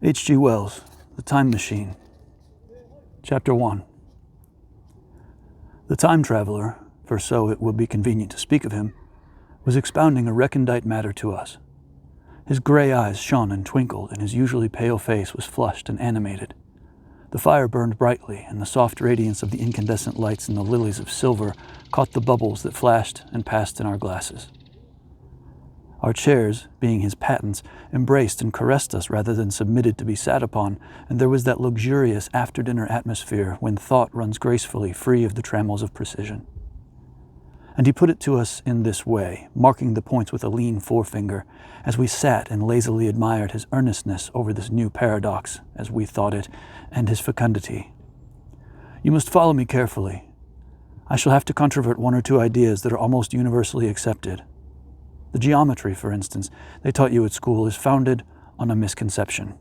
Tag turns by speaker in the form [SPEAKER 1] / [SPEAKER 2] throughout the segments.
[SPEAKER 1] H.G. Wells, The Time Machine. Chapter 1. The time traveler, for so it will be convenient to speak of him, was expounding a recondite matter to us. His gray eyes shone and twinkled, and his usually pale face was flushed and animated. The fire burned brightly, and the soft radiance of the incandescent lights in the lilies of silver caught the bubbles that flashed and passed in our glasses. Our chairs, being his patents, embraced and caressed us rather than submitted to be sat upon, and there was that luxurious after-dinner atmosphere when thought runs gracefully free of the trammels of precision. And he put it to us in this way, marking the points with a lean forefinger, as we sat and lazily admired his earnestness over this new paradox, as we thought it, and his fecundity. You must follow me carefully. I shall have to controvert one or two ideas that are almost universally accepted. The geometry, for instance, they taught you at school is founded on a misconception.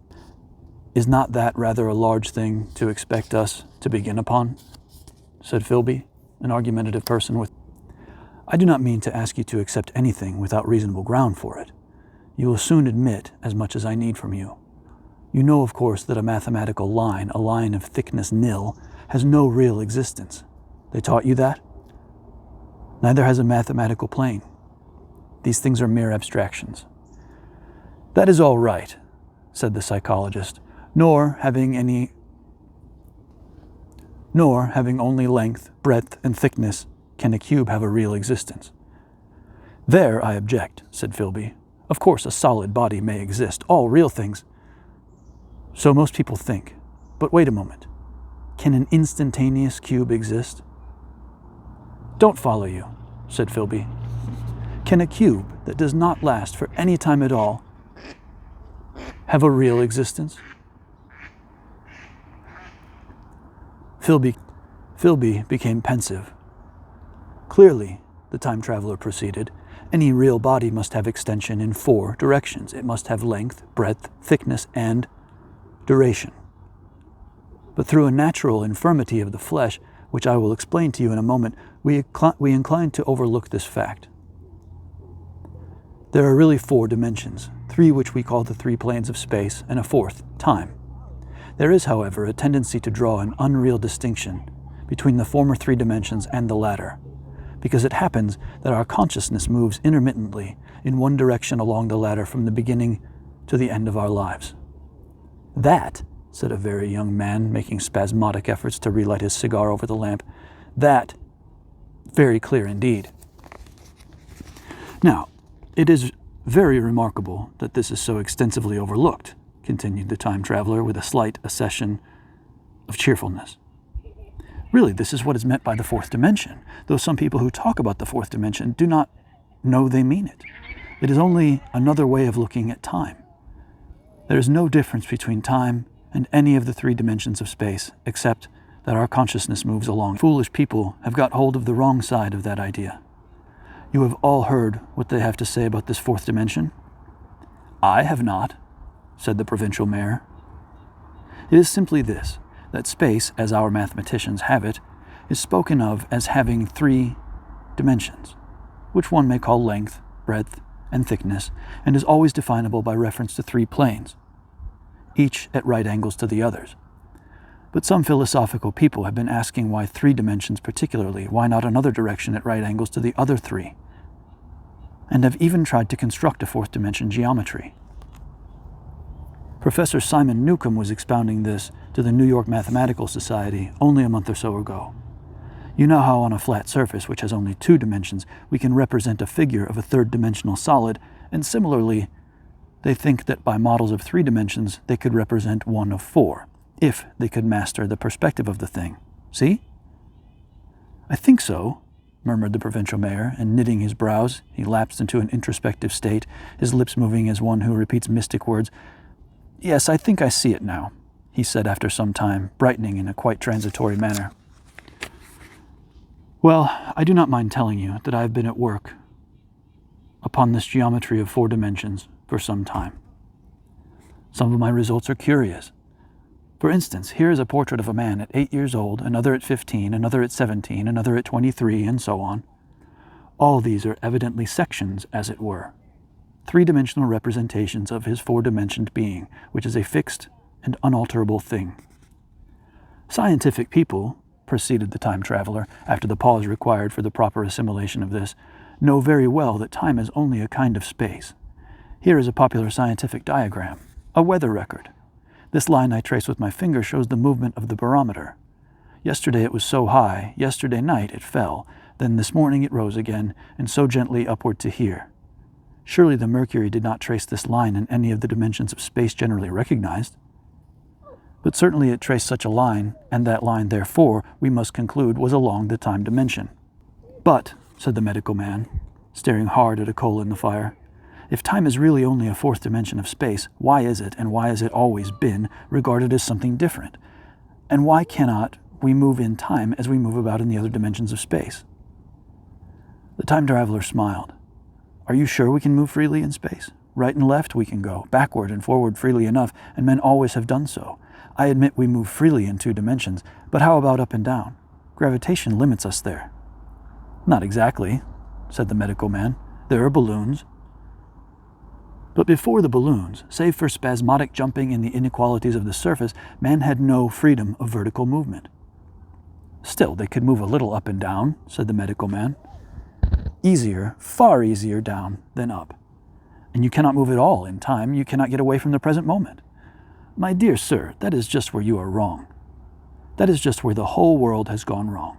[SPEAKER 1] Is not that rather a large thing to expect us to begin upon? Said Philby, an argumentative person with... I do not mean to ask you to accept anything without reasonable ground for it. You will soon admit as much as I need from you. You know, of course, that a mathematical line, a line of thickness nil, has no real existence. They taught you that? Neither has a mathematical plane. These things are mere abstractions. That is all right, said the psychologist, nor having only length, breadth, and thickness can a cube have a real existence. There I object, said Philby. Of course a solid body may exist, all real things. So most people think. But wait a moment. Can an instantaneous cube exist? Don't follow you, said Philby. Can a cube that does not last for any time at all have a real existence? Philby became pensive. Clearly, the time traveler proceeded, any real body must have extension in 4 directions. It must have length, breadth, thickness, and duration. But through a natural infirmity of the flesh, which I will explain to you in a moment, we incline to overlook this fact. There are really 4 dimensions, 3 which we call the 3 planes of space, and a 4th, time. There is, however, a tendency to draw an unreal distinction between the former 3 dimensions and the latter, because it happens that our consciousness moves intermittently in one direction along the ladder from the beginning to the end of our lives. That, said a very young man, making spasmodic efforts to relight his cigar over the lamp, that, very clear indeed. Now, it is very remarkable that this is so extensively overlooked, continued the time traveler with a slight accession of cheerfulness. Really, this is what is meant by the 4th dimension, though some people who talk about the 4th dimension do not know they mean it. It is only another way of looking at time. There is no difference between time and any of the 3 dimensions of space, except that our consciousness moves along. Foolish people have got hold of the wrong side of that idea. You have all heard what they have to say about this 4th dimension? I have not, said the provincial mayor. It is simply this, that space, as our mathematicians have it, is spoken of as having 3 dimensions, which one may call length, breadth, and thickness, and is always definable by reference to 3 planes, each at right angles to the others. But some philosophical people have been asking why 3 dimensions particularly, why not another direction at right angles to the other 3, and have even tried to construct a 4th dimension geometry. Professor Simon Newcomb was expounding this to the New York Mathematical Society only a month or so ago. You know how on a flat surface, which has only 2 dimensions, we can represent a figure of a 3rd-dimensional solid, and similarly, they think that by models of 3 dimensions, they could represent one of 4, if they could master the perspective of the thing. See? I think so, murmured the provincial mayor, and knitting his brows, he lapsed into an introspective state, his lips moving as one who repeats mystic words. Yes, I think I see it now, he said after some time, brightening in a quite transitory manner. Well, I do not mind telling you that I have been at work upon this geometry of 4 dimensions for some time. Some of my results are curious. For instance, here is a portrait of a man at 8 years old, another at 15, another at 17, another at 23, and so on. All these are evidently sections, as it were. three-dimensional representations of his four-dimensioned being, which is a fixed and unalterable thing. Scientific people, proceeded the time traveler, after the pause required for the proper assimilation of this, know very well that time is only a kind of space. Here is a popular scientific diagram, a weather record. This line I trace with my finger shows the movement of the barometer. Yesterday it was so high, yesterday night it fell, then this morning it rose again, and so gently upward to here. Surely the mercury did not trace this line in any of the dimensions of space generally recognized. But certainly it traced such a line, and that line, therefore, we must conclude, was along the time dimension. But, said the medical man, staring hard at a coal in the fire, if time is really only a fourth dimension of space, why is it, and why has it always been, regarded as something different? And why cannot we move in time as we move about in the other dimensions of space? The time traveler smiled. Are you sure we can move freely in space? Right and left we can go, backward and forward freely enough, and men always have done so. I admit we move freely in two dimensions, but how about up and down? Gravitation limits us there. Not exactly, said the medical man. There are balloons. But before the balloons, save for spasmodic jumping in the inequalities of the surface, man had no freedom of vertical movement. Still, they could move a little up and down, said the medical man. Easier, far easier down than up. And you cannot move at all in time. You cannot get away from the present moment. My dear sir, that is just where you are wrong. That is just where the whole world has gone wrong.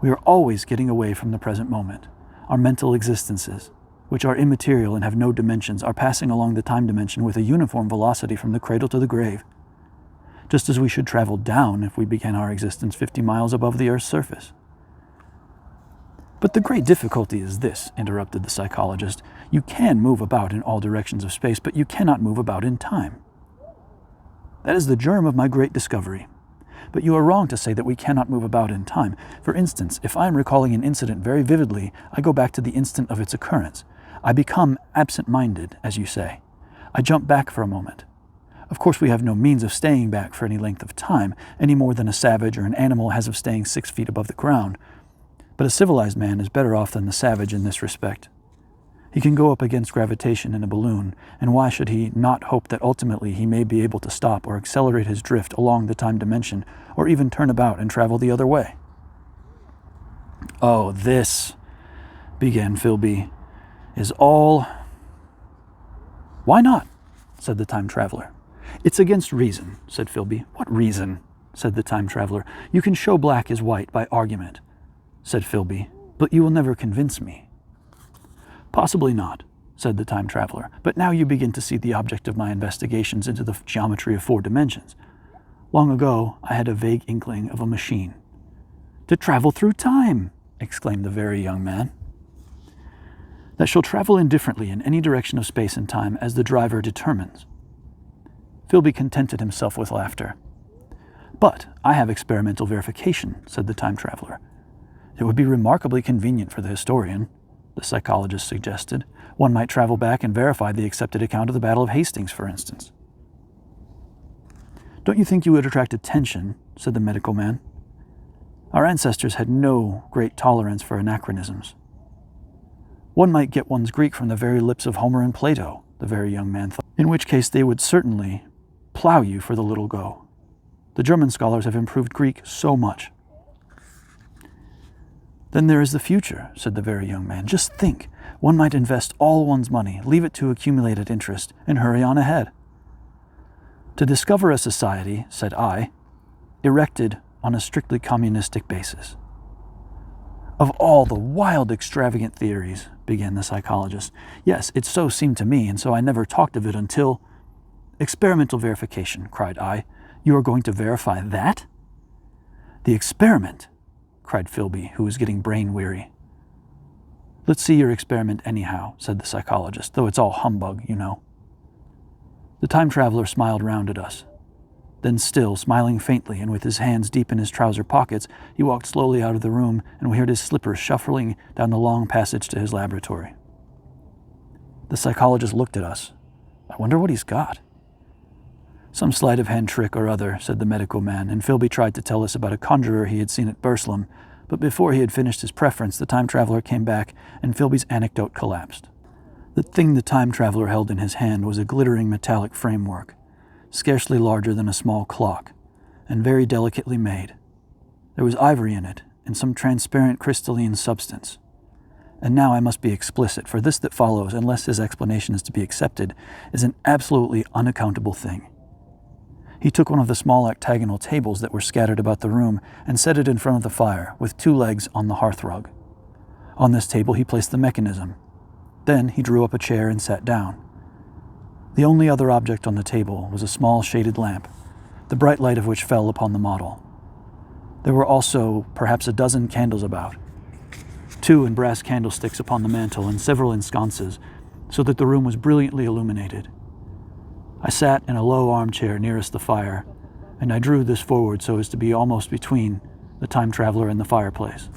[SPEAKER 1] We are always getting away from the present moment. Our mental existences, which are immaterial and have no dimensions, are passing along the time dimension with a uniform velocity from the cradle to the grave, just as we should travel down if we began our existence 50 miles above the Earth's surface. But the great difficulty is this, interrupted the psychologist. You can move about in all directions of space, but you cannot move about in time. That is the germ of my great discovery. But you are wrong to say that we cannot move about in time. For instance, if I am recalling an incident very vividly, I go back to the instant of its occurrence. I become absent-minded, as you say. I jump back for a moment. Of course, we have no means of staying back for any length of time, any more than a savage or an animal has of staying 6 feet above the ground. But a civilized man is better off than the savage in this respect. He can go up against gravitation in a balloon, and why should he not hope that ultimately he may be able to stop or accelerate his drift along the time dimension, or even turn about and travel the other way? Oh, this, began Philby, is all... Why not? Said the time traveler. It's against reason, said Philby. What reason? Said the time traveler. You can show black is white by argument, said Philby, but you will never convince me. Possibly not, said the time traveler, but now you begin to see the object of my investigations into the geometry of 4 dimensions. Long ago, I had a vague inkling of a machine. To travel through time, exclaimed the very young man. That shall travel indifferently in any direction of space and time as the driver determines. Philby contented himself with laughter. But I have experimental verification, said the time traveler. It would be remarkably convenient for the historian, the psychologist suggested. One might travel back and verify the accepted account of the Battle of Hastings, for instance. Don't you think you would attract attention, said the medical man. Our ancestors had no great tolerance for anachronisms. One might get one's Greek from the very lips of Homer and Plato, the very young man thought, in which case they would certainly plow you for the little go. The German scholars have improved Greek so much. Then there is the future, said the very young man. Just think, one might invest all one's money, leave it to accumulate at interest, and hurry on ahead. To discover a society, said I, erected on a strictly communistic basis. Of all the wild, extravagant theories, began the psychologist. Yes, it so seemed to me, and so I never talked of it until... Experimental verification, cried I. You are going to verify that? The experiment, cried Philby, who was getting brain-weary. Let's see your experiment anyhow, said the psychologist, though it's all humbug, you know. The time traveler smiled round at us. Then still, smiling faintly and with his hands deep in his trouser pockets, he walked slowly out of the room, and we heard his slippers shuffling down the long passage to his laboratory. The psychologist looked at us. I wonder what he's got. Some sleight of hand trick or other, said the medical man, and Philby tried to tell us about a conjurer he had seen at Burslem, but before he had finished his preference, the time traveler came back, and Philby's anecdote collapsed. The thing the time traveler held in his hand was a glittering metallic framework, scarcely larger than a small clock, and very delicately made. There was ivory in it, and some transparent crystalline substance. And now I must be explicit, for this that follows, unless his explanation is to be accepted, is an absolutely unaccountable thing. He took one of the small octagonal tables that were scattered about the room and set it in front of the fire, with 2 legs on the hearthrug. On this table he placed the mechanism. Then he drew up a chair and sat down. The only other object on the table was a small shaded lamp, the bright light of which fell upon the model. There were also perhaps a dozen candles about, 2 in brass candlesticks upon the mantel and several in sconces, so that the room was brilliantly illuminated. I sat in a low armchair nearest the fire, and I drew this forward so as to be almost between the time traveler and the fireplace.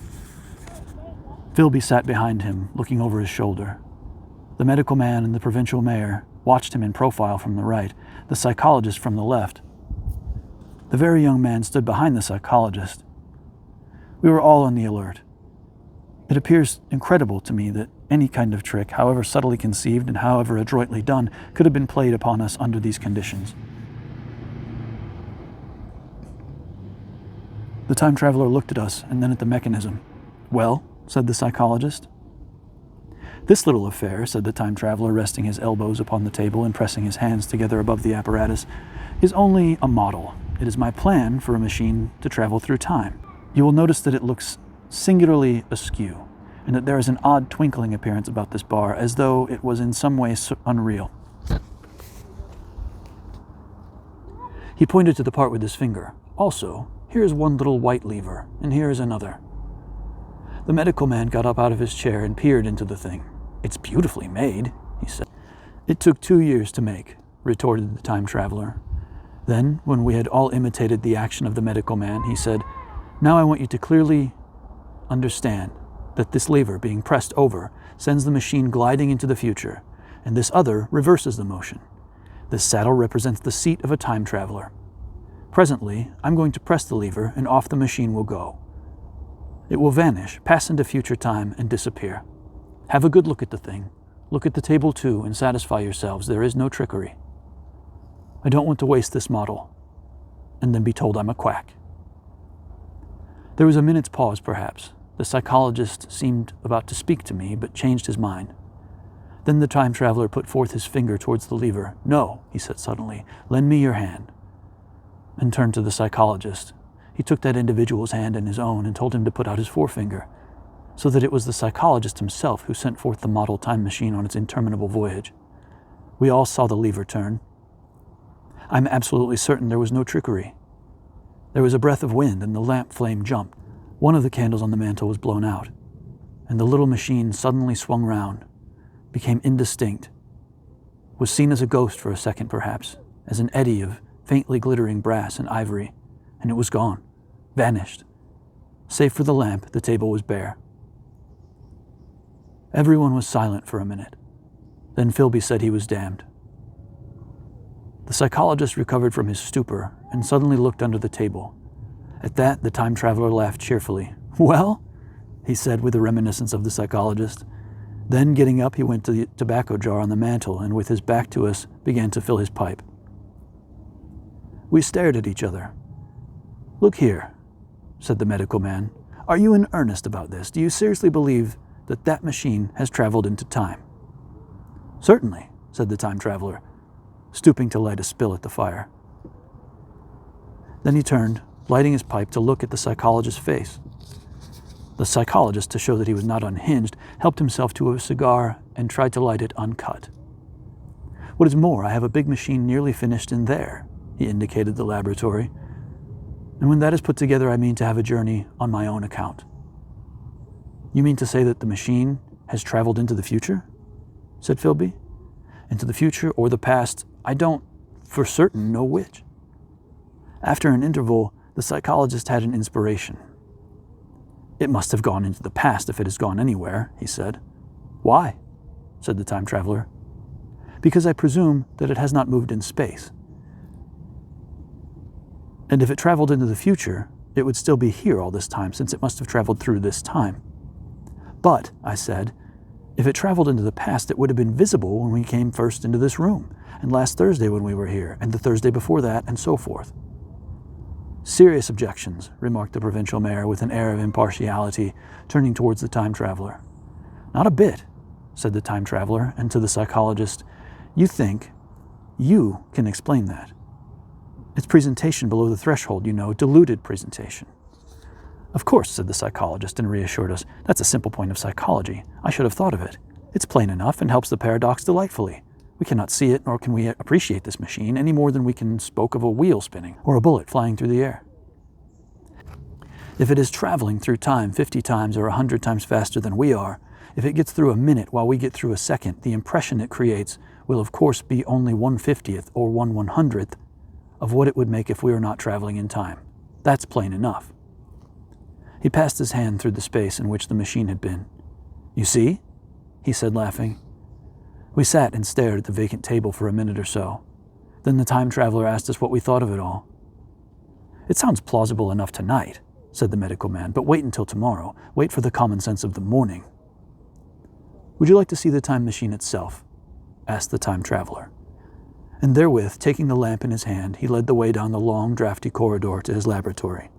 [SPEAKER 1] Philby sat behind him, looking over his shoulder. The medical man and the provincial mayor watched him in profile from the right, the psychologist from the left. The very young man stood behind the psychologist. We were all on the alert. It appears incredible to me that any kind of trick, however subtly conceived and however adroitly done, could have been played upon us under these conditions. The time traveler looked at us and then at the mechanism. "Well," said the psychologist. "This little affair," said the time traveler, resting his elbows upon the table and pressing his hands together above the apparatus, "is only a model. It is my plan for a machine to travel through time. You will notice that it looks singularly askew, and that there is an odd twinkling appearance about this bar, as though it was in some way unreal." He pointed to the part with his finger. "Also, here is one little white lever, and here is another." The medical man got up out of his chair and peered into the thing. "It's beautifully made," he said. "It took 2 years to make," retorted the time traveler. Then, when we had all imitated the action of the medical man, he said, "Now I want you to clearly understand that this lever being pressed over sends the machine gliding into the future, and this other reverses the motion. This saddle represents the seat of a time traveler. Presently, I'm going to press the lever, and off the machine will go. It will vanish, pass into future time, and disappear. Have a good look at the thing. Look at the table too, and satisfy yourselves there is no trickery. I don't want to waste this model, and then be told I'm a quack." There was a minute's pause, perhaps. The psychologist seemed about to speak to me, but changed his mind. Then the time traveler put forth his finger towards the lever. "No," he said suddenly, "lend me your hand," and turned to the psychologist. He took that individual's hand in his own and told him to put out his forefinger, so that it was the psychologist himself who sent forth the model time machine on its interminable voyage. We all saw the lever turn. I'm absolutely certain there was no trickery. There was a breath of wind, and the lamp flame jumped. One of the candles on the mantel was blown out, and the little machine suddenly swung round, became indistinct, was seen as a ghost for a second perhaps, as an eddy of faintly glittering brass and ivory, and it was gone, vanished. Save for the lamp, the table was bare. Everyone was silent for a minute. Then Philby said he was damned. The psychologist recovered from his stupor and suddenly looked under the table. At that, the time traveler laughed cheerfully. "Well?" he said with a reminiscence of the psychologist. Then, getting up, he went to the tobacco jar on the mantel and, with his back to us, began to fill his pipe. We stared at each other. "Look here," said the medical man. "Are you in earnest about this? Do you seriously believe that that machine has traveled into time?" "Certainly," said the time traveler, stooping to light a spill at the fire. Then he turned, lighting his pipe, to look at the psychologist's face. The psychologist, to show that he was not unhinged, helped himself to a cigar and tried to light it uncut. "What is more, I have a big machine nearly finished in there," he indicated the laboratory. "And when that is put together, I mean to have a journey on my own account." "You mean to say that the machine has traveled into the future?" said Philby. "Into the future or the past, I don't for certain know which." After an interval, the psychologist had an inspiration. "It must have gone into the past if it has gone anywhere," he said. "Why?" said the time traveler. "Because I presume that it has not moved in space. And if it traveled into the future, it would still be here all this time, since it must have traveled through this time. But," I said, If it traveled into the past, it would have been visible when we came first into this room, and last Thursday when we were here, and the Thursday before that, and so forth. Serious objections, remarked the provincial mayor with an air of impartiality, turning towards the time traveler. Not a bit, said the time traveler, and to the psychologist, you think you can explain that. It's presentation below the threshold, you know, diluted presentation. Of course, said the psychologist, and reassured us. That's a simple point of psychology. I should have thought of it. It's plain enough and helps the paradox delightfully. We cannot see it, nor can we appreciate this machine any more than we can spoke of a wheel spinning or a bullet flying through the air. If it is traveling through time 50 times or 100 times faster than we are, if it gets through a minute while we get through a second, the impression it creates will of course be only 1/50th or 1/100th of what it would make if we were not traveling in time. That's plain enough. He passed his hand through the space in which the machine had been. You see? He said, laughing. We sat and stared at the vacant table for a minute or so. Then the time traveler asked us what we thought of it all. It sounds plausible enough tonight, said the medical man, but wait until tomorrow. Wait for the common sense of the morning. Would you like to see the time machine itself? Asked the time traveler. And therewith, taking the lamp in his hand, he led the way down the long, drafty corridor to his laboratory.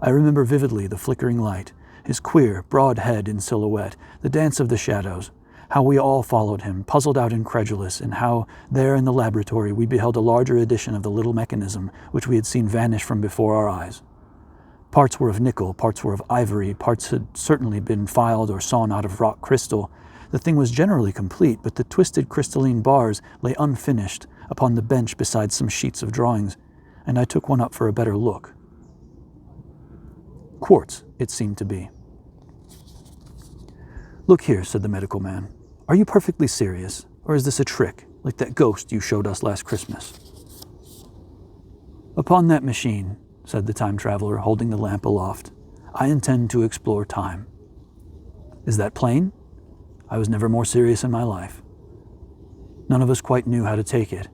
[SPEAKER 1] I remember vividly the flickering light, his queer, broad head in silhouette, the dance of the shadows, how we all followed him, puzzled out incredulous, and how, there in the laboratory, we beheld a larger edition of the little mechanism which we had seen vanish from before our eyes. Parts were of nickel, parts were of ivory, parts had certainly been filed or sawn out of rock crystal. The thing was generally complete, but the twisted crystalline bars lay unfinished upon the bench beside some sheets of drawings, and I took one up for a better look. Quartz, it seemed to be. Look here, said the medical man. Are you perfectly serious, or is this a trick, like that ghost you showed us last Christmas? Upon that machine, said the time traveler, holding the lamp aloft, I intend to explore time. Is that plain? I was never more serious in my life. None of us quite knew how to take it.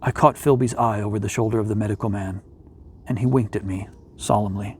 [SPEAKER 1] I caught Philby's eye over the shoulder of the medical man, and he winked at me solemnly.